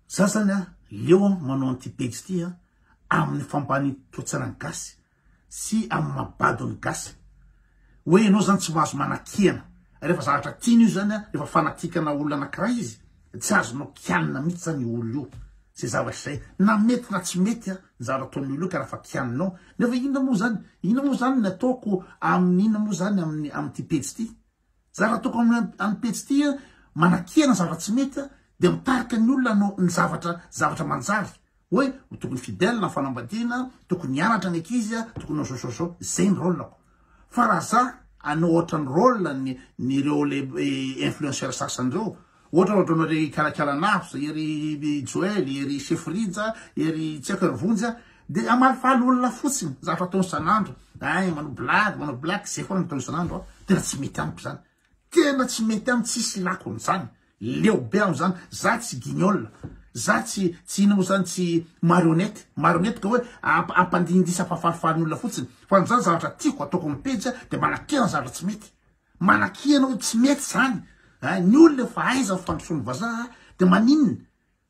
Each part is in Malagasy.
Sasanya leo manao anty page ty amin'ny fampany toetsarany gasy sy amin'ny mabadony gasy. Hoe ianao zany tsy mahazo manakiana. Rehefa zavatra tiany io zany rehefa fanatikana olona anankiray izy, tsy azonao kianina mihitsy zany olona io. Zay zavatra zay na mety na tsy mety ny zavatra ataon'ny olona io ka raha fa kianinao. Nefa inona moa zany nataoko amin'ny inona moa zany amin'ny ty page ty. Zavatra ataoko amin'ny page ty manakiana zavatra tsy mety de mitarika ny olona anao ny zavatra manjary. Hoe tokony fidèle na fanambadiana, tokony hianatra ny ankizy, tokony zao zay ny rôlako. Fa raha za anao ohatra ny rôle nireo le influenceur sasany reo, ohatra ry Kalakalanafo, ery Joel, ery Chefrija, ery tsy haiko ery Vonjy, de amalifaly olona fotsiny zavatra ataony isan'andro. Ay manao blague zay foana ataony isan'andro. Tena tsy mety amiko zany. Tena tsy mety amiko, tsisy lakon'izany. Leo be am'izany, za tsy guignol. Za tsy ino moa zany tsy marionnette ka hoe ampandindisa fafalifaly olona fotsiny. Fa zany zavatra tiako ataoko amin'ny page de manakiana zavatra tsy mety. Manakiana hoe tsy mety zany. Ny olona fa aiza fandrosoan'ny vazaha de maninona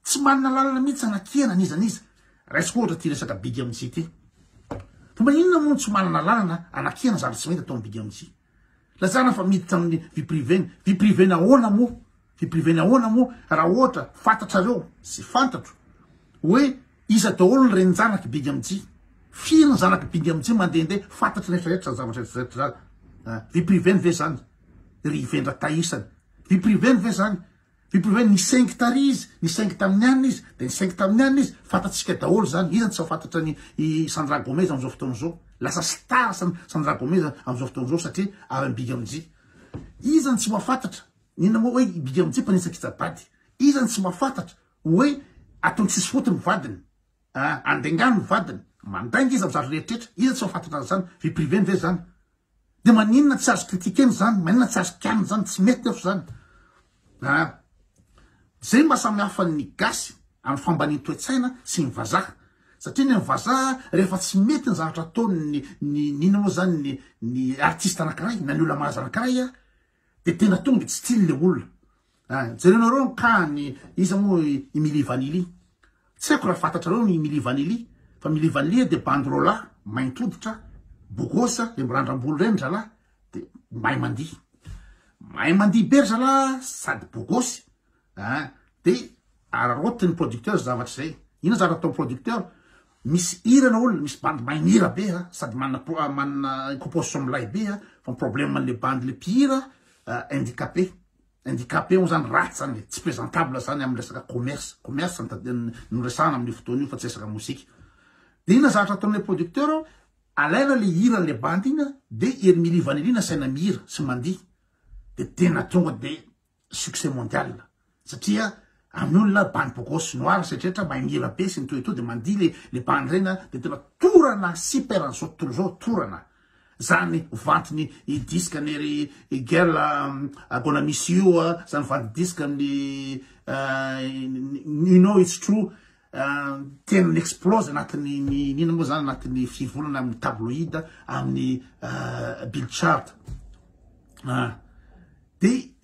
tsy manana lalana mihitsy anakiana niza. Raisiko ohatra ty resaka Big MC ty. Fa maninona moa tsy manana lalana anakiana zavatra tsy mety atao amin'ny Big MC. Lazana fa miditra amin'ny vie privée ahoana moa? Vie privée ahoana moa raha ohatra fantatrareo sy fantatro hoe iza daholo ny renin-janaky Big MC. Firy ny zanaky Big MC mandehandeha fantatry rehetrarehetra zavatra rehetrarehetra zany. Vie privée ve zany? Ry vendra taisany. Vie privée ve zany? Vie privée nisengy tary izy, nisengy tamin'ny anina izy, de nisengy tamin'ny anina izy, fantatsika daholo zany. Iza tsy fantatra ny Sandra Gomez am'izao fotoana zao. Lasa star Sandra Gomez am'izao fotoana zao satria avy amin'ny Big MC. Iza tsy mahafantatra inona moa hoe Big MC mpanitsakitsabady. Iza tsy mahafantatra hoe ataony tsisy fotony vadiny, andengano vadiny, mandainga izy am'zary rehetrarehetra. Iza tsy mahafantatra zany? Vie privée ve zany? De maninona tsy azo kritikeny zany? Maninona tsy azo kianina zany? Tsy mety efa zany. Zay mba samy hafa ny gasy amin'ny fambaniny toe-tsaina sy ny vazaha. Satria ny vazaha rehefa tsy mety ny zavatra ataony nina moa zany ny artiste anankiray na ny olona malaza anankiray de tena tonga tsy tiany le olona. Jerenareo ka ny iza moa Emily Vanilly. Tsy haiko raha fantatrareo ny Emily Vanilly, fa Emily Vanilly de bandrola mainty hoditra, bogosa, le mirandram-bolo reny zala, de mahay mandihy be zala sady bogosy. De ararotiny producteur zavatra zay. Ina zavatra atao producteur? Misy hirana olona, misy bandy magnira be sady manana composition milay be fa problème man'le bandy le mpihira handicapé moa zany ratsy zany, tsy présentable zany amin'ny resaka commerce noresahana amin'ny fotoana io fa tsy resaka mozika. De ina zavatra ataon'le producteur? Alaina le hira le bandy ina de Emily Vanilly nasaina mihira sy mandihy. De tena tonga de succès mondial. Satria amin'ny olona bandy bogosy noir setrehitra magnira be sy nytoetoa de mandihy le bandy rena de tena torana super an'izao tontolo zao torana. Zany vantiny disque nery girl gonna miss you, zany vanty disque amin'ny you know it's true. Tena explose anatin'ny nina moa zany anatin'ny fivolana amin'ny tabloïd amin'ny Bill chart. De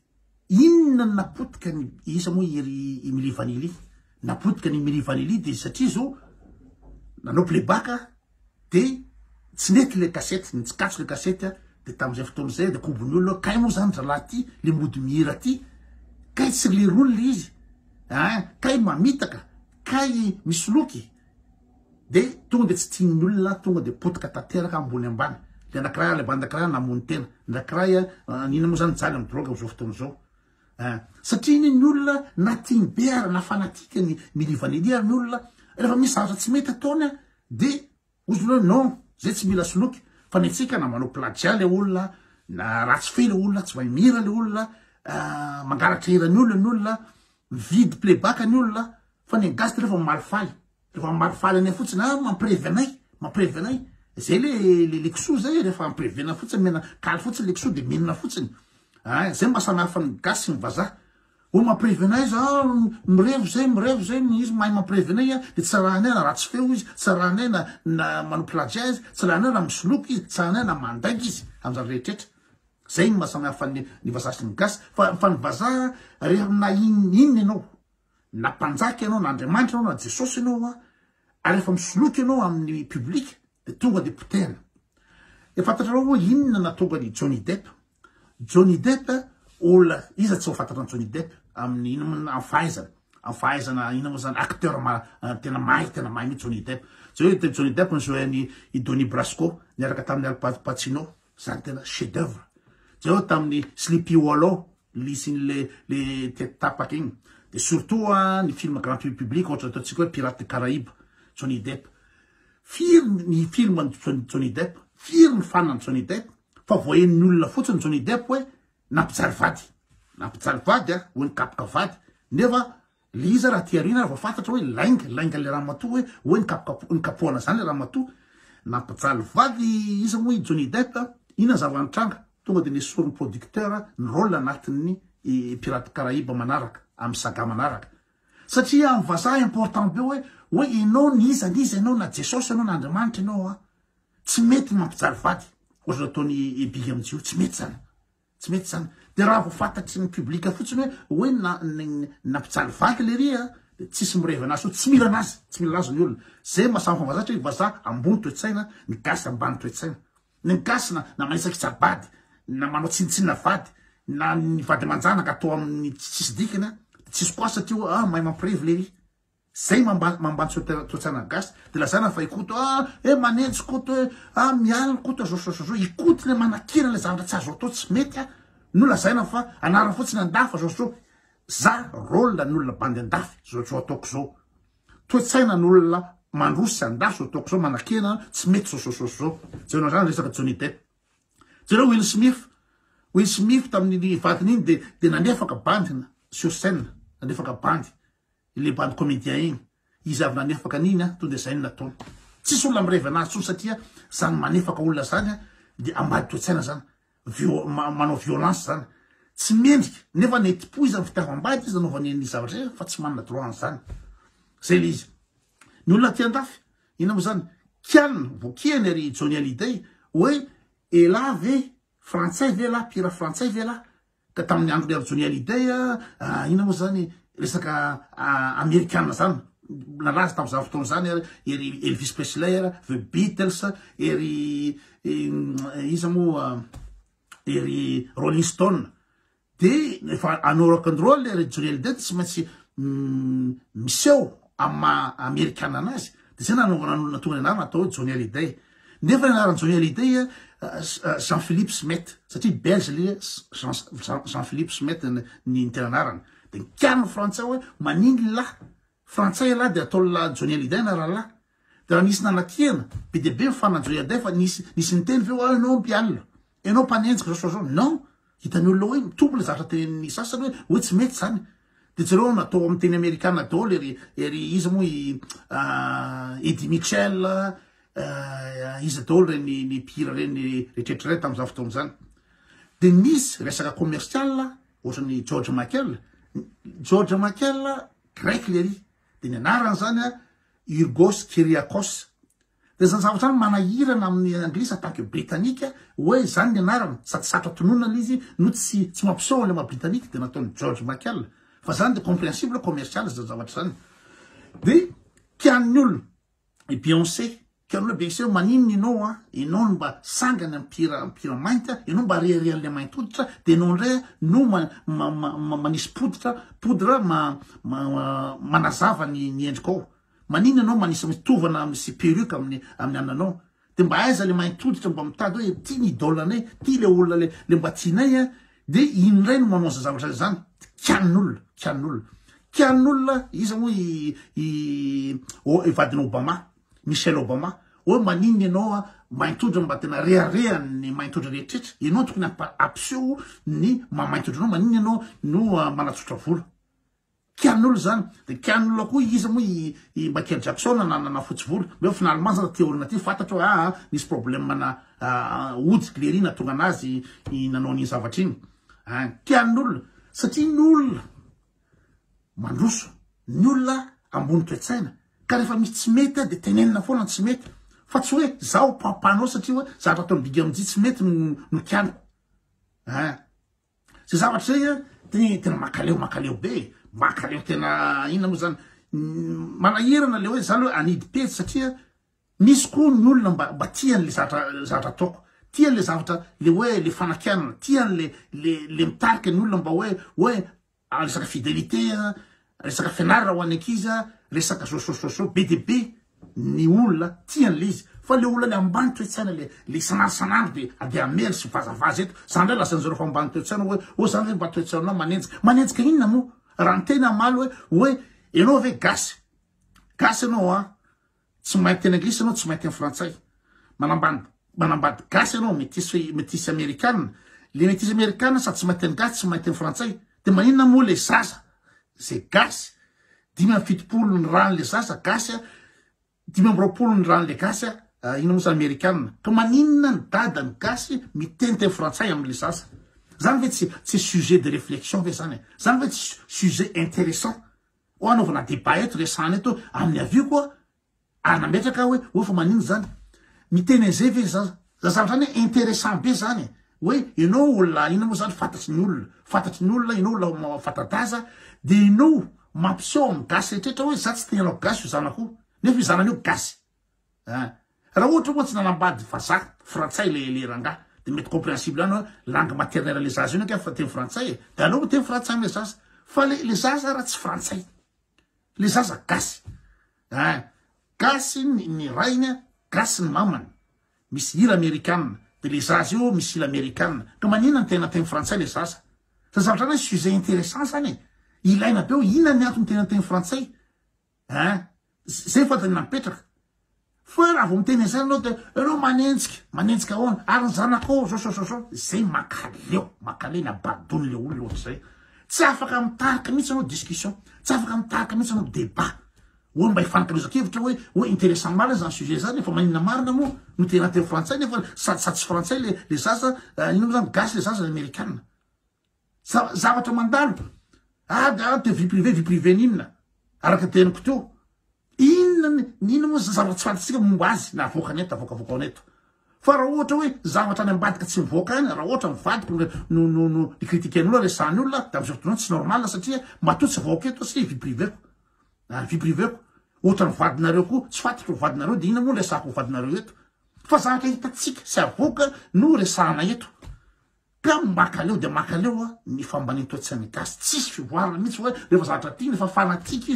inona napotika ny isa moa ery Emily Vanilly? Napotika ny Emily Vanilly de satria zao nanao playback de tsy nety le kasety, nitsikatso le kasety de tam'izay fotoana zay de kobony olona kay moa zany zalahy ty le mody mihira ty, kay tsy lerolona izy, kay mamitaka, kay misoloky. De tonga de tsy tian'ny olona, tonga de potika tanteraka ambony ambany. Le anankiray le bandy anankiray namony tena, anankiray nina moa zany jaly amin'ny drogue am'izao fotoana zao. Satria ny olona natiany be ary na fanatika ny Emily Vanilly ny olona rehefa misy zavatra tsy mety ataony de ozona non, zay tsy mila soloky. Fa ny antsika na manao plagiat le olona, na ratsy fe le olona, tsy mahay mihira le olona, mangalatra hira ny olona, vide playback ny olona. Fa ny gasy rehefa malifaly anay fotsiny, mampirevenay. Zay le kisoa zay rehefa mampirevena fotsiny, mena kaly fotsiny le kisoa de menina fotsiny. Zay mba samy hafa ny gasy sy ny vazaha. Olo mampirevenay za mirevo zay izy mahay mampirevenay de tsy raha anay na ratsy feo izy, tsy raha anay na manao plagiat izy, tsy raha anay na misoloky izy, tsy raha anay na mandainga izy am'zany rehetrarehetra. Zay ny mahasamy hafa ny vazaha sy ny gasy. Fa ny vazaha rehefa na inona ianao na mpanjaka ianao na Andriamanitra ianao na Jesosy ianao ary efa misoloky ianao amin'ny public de tonga de potena. Fantatrareo hoe inona natonga ny Johnny Depp? Johnny Depp olona iza tsy ho fantatra Johnny Depp amin'ny inona fahaizana inona moa zany acteur tena mahay mihitsy Johnny Depp. Zay hoe Johnny Depp ny Donnie Brasco niaraka tamin'ny Al Pacino, zany tena chef d'œuvre. Zay hoe tamin'ny Sleepy Hollow lisiny le tapaka igny. De surtout ny film grand public ohatra ataontsika hoe Pirates des Caraïbes, Johnny Depp. Firy ny film Johnny Depp, firy ny fanany Johnny Depp, fa voahen'ny olona fotsiny Johnny Depp hoe nampijaly vady hoe nikapoka vady. Nefa liza raha tiarina vao fantatra hoe lainga le ramatoa hoe nikapohana zany le ramatoa. Nampijaly vady izy moa Johnny Depp, ina zavanitranga tonga de nesoriny producteur ny rôle anatin'ny Pirates des Caraïbes manaraka amin'ny saga manaraka. Satria amin'ny vazaha important be hoe ianao niza ianao na Jesosy ianao na Andriamanitra ianao tsy mety mampijaly vady. Ohatra ataony Big amizio tsy mety zany. De raha vao fantatry ny public fotsiny hoe nampijaly vady le ria de tsisy mirevy anazy, tsy mila anazy ny olona. Zay mahasamy famazatra hoe vazaha ambony toe-tsaina, ny gasy ambany toe-tsaina. Ny gasy na manisaky tsabady, na manao tsinitsinina vady, na ny vady manjanaka atao amin'ny tsisy dikany, tsisy koa satria mahay mampirevy le ria. Zay mambany toe-tsaina gasy. De lazana fa ikoto manenjy koto hoe mialina koto zao ikoto le manakina le zavatra tsy azo atao tsy mety no lazaina fa anarana fotsiny andafa zao za rôle n'olona bandy andafy zao ataoko zao. Toe-tsaina n'olona mandrosy andafy zao ataoko zao manakina tsy mety zao. Zay no zany resaka Johnny Depp. Jereo Will Smith tamin'ny vadiny igny de nanefaka bandy sur scène, nanefaka bandy le bandy comédien igny. Izy avy nanefaka an'iny to de zay nataony. Tsisy olona mirevy anazy tsony satria zany manefaka olona zany de ambady toe-tsaina zany. Manao violence zany. Tsy mendrika nefa netipo izy amin'ny fitiavam-bady izy nanaovany ny zavatra fa tsy manana droit an'izany. Zay le izy. Ny olona tian-dafy ina moa zany kianina vokiany ary Johnny Hallyday hoe ela ve frantsay ve la pira frantsay ve la ka tamin'ny andro ary Johnny Hallyday ina moa zany resaka américain zany nalaza tamin'izany fotoana zany ery Elvis Presley, The Beatles, ery iza moa ery Rolling Stone. De efa anao rock and roll ery Johnny Hallyday tsy maintsy miseho amin'ny américain anazy. De zay nanaovana n'olona tonga ny anarana atao hoe Johnny Hallyday. Nefa anaran'ny Johnny Hallyday Jean-Philippe Smet, satria belge le Jean-Philippe Smet ny tena anarana. De kianina frantsay hoe maniny la frantsay la de atao la Johnny Hallyday anarana la. De raha nisy nanakihana be de be mifana Johnny Hallyday fa nisy niteny ve anao mpialina, ianao mpanenjika zao non. Hitany olona hoe mitombo le zavatra teny sasany hoe tsy mety zany. De jereo natao amin'ny teny amerikana daholo ery izy moa Eddie Mitchell, izy daholo reny pira reny retretra tamin'izany fotoana zany. De nisy resaka commercial ohatrany George Michael grec le ry. De ny anarany zany Yorgos Kyriakos. De zany zavatra zany manahirana amin'ny anglisy attaque britannique hoe zany ny anarana sady satra tononana izy no tsy mampiseho le maha-britannique de nataony George Michael. Fa zany de compréhensible commercial zany zavatra zany. De kian'ny olona Beyoncé, kian'ny olona Beyoncé manino ianao ianao mba sangany amin'ny pira mainty, ianao mba reharehan'le mainty hoditra, de ianao ndray no manisy poudre manazava ny endrikao. Manino ianao manisy mitovana sy perruque amin'ny ananao. De mba aiza le mainty hoditra mba mitady hoe ty ny idole anay, ty le olona le mba tianay de indray no manao zavatra zany. Kian'olona izy moa vadiny Obama, Michelle Obama, hoe manino ianao mainty hoditra mba tena reharehan'ny mainty hoditra rehetrrehetra, ianao tokony ampiseho ny mainty hodranao, manino ianao no manatsotra volo. Kian'olona zany. De kian'olona koa izy moa Michael Jackson nanana fotsy volo. Meo finalement ty olona ty fantatra hoe nisy problème mana hodiky le rina tonga anazy nanao ny zavatra iny. Kian'olona satria ny olona mandroso, ny olona ambony toe-tsaina. Ka rehefa misy tsy mety de tenenina foana tsy mety. Fa tsy hoe zaho papanao satria hoe zavatra ataony Big amizay tsy mety no kianiko. Zay zavatra zay tena makaleo be. maka leo tena inona moa zany manahirana le hoe zany hoe anidy petsy satria misy koa ny olona mba tiany le zavatra ataoko tiany le zavatra le hoe le fanakianana tiany le mitarika ny olona mba hoe resaka fidélité resaka fianarana ho any ankizy resaka sosososo be de be ny olona tiany le izy fa le olona le ambany toetsaina le sanandro de ade amely sy vazavaza eto zany ndray lasa an'zareo fa ambany toetsaina hoe zany hoe mba toetsaina manenjika inona moa raha ny tena maly hoe ianao ve gasy anao tsy mahay teny anglisy anao tsy mahay teny frantsay manambady gasy anao métis américaine le métis américaine sady tsy mahay teny gasy tsy mahay teny frantsay de maninona moa le zaza zay gasy 5 ny rano le zaza gasy 5 ny rano le gasy ina moa zany américaine ka maninona ny dada ny gasy miteny teny frantsay am'le zaza zany ve tsy sujet de réflexion ve zany zany ve tsy sujet intéressant o anaovana débat eto resana eto amin'ny avio koa anametraka hoe fa manino zany miteny an'izay ve zaza zavatra zany intéressant be zany hoe ianao olona ina moa zany fantatry ny olona ianao olona fatadaza de ianao mampiseho amin'ny gasy rehetrehtra hoe za tsy tenanao gasy io zanako nefa io zanany io gasy raha ohatra moa tsy nanambady vazaha frantsay le rangaha de mety compréhensible any hoe langue maternelle le zaza io naka fa teny frantsay de anao mo teny frantsay amle zaza fa le zaza raha tsy frantsay le zaza gasy gasy ny rainy gasy ny mamany misy ila américaine de le zaza io misy ila américaine ka manina ny tena teny frantsay le zaza sa zavatra zany sujet intéressant zany ilaina be ina ny antony tena teny frantsay zay fa teny napetraka fa raha vao miteny zany anao de anao manenjika ahoana ary ny zanakao so zay makaleo na badony le olona ohatr'izay tsy afaka mitarika mihitsy anao discussion tsy afaka mitarika mihitsy anao débat hoe mba hifanakaloza-kevitra hoe intéressant marina zany sujet zany efa manina marina moa no tena teny frantsay nefa sady tsy frantsay le zaza ino zany gasy le zaza le américaine zavatra mandalo de vie privé n'inona araka teniko teo inona moa zavatra tsy fantatsika momba azy na avoaka neto avoakavoaka neto fa raha ohatra hoe zavatra any ambadika tsy mivoaka any raha ohatra mivadika no ikritikean'olona resany olona da am'izao fotoana tsy normal satria matoa tsy voaka eto satria vie privéko ohatra mivadinareo koa tsy fantatro mivadinareo de ina moa resako mivadinareo eto fa zavatra hitatsika sy avoaka no resahana eto ka makaleo de makaleo ny fambaniny toetsainy gasy tsisy fivoarana mihitsy hoe rehefa zavatra ty nefa fanatika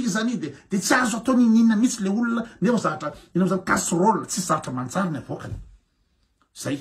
io zany de tsy azo atao ninina mihitsy le olona nefa zavatra ina zany casserole tsisy zavatra manjary ny avoakany zay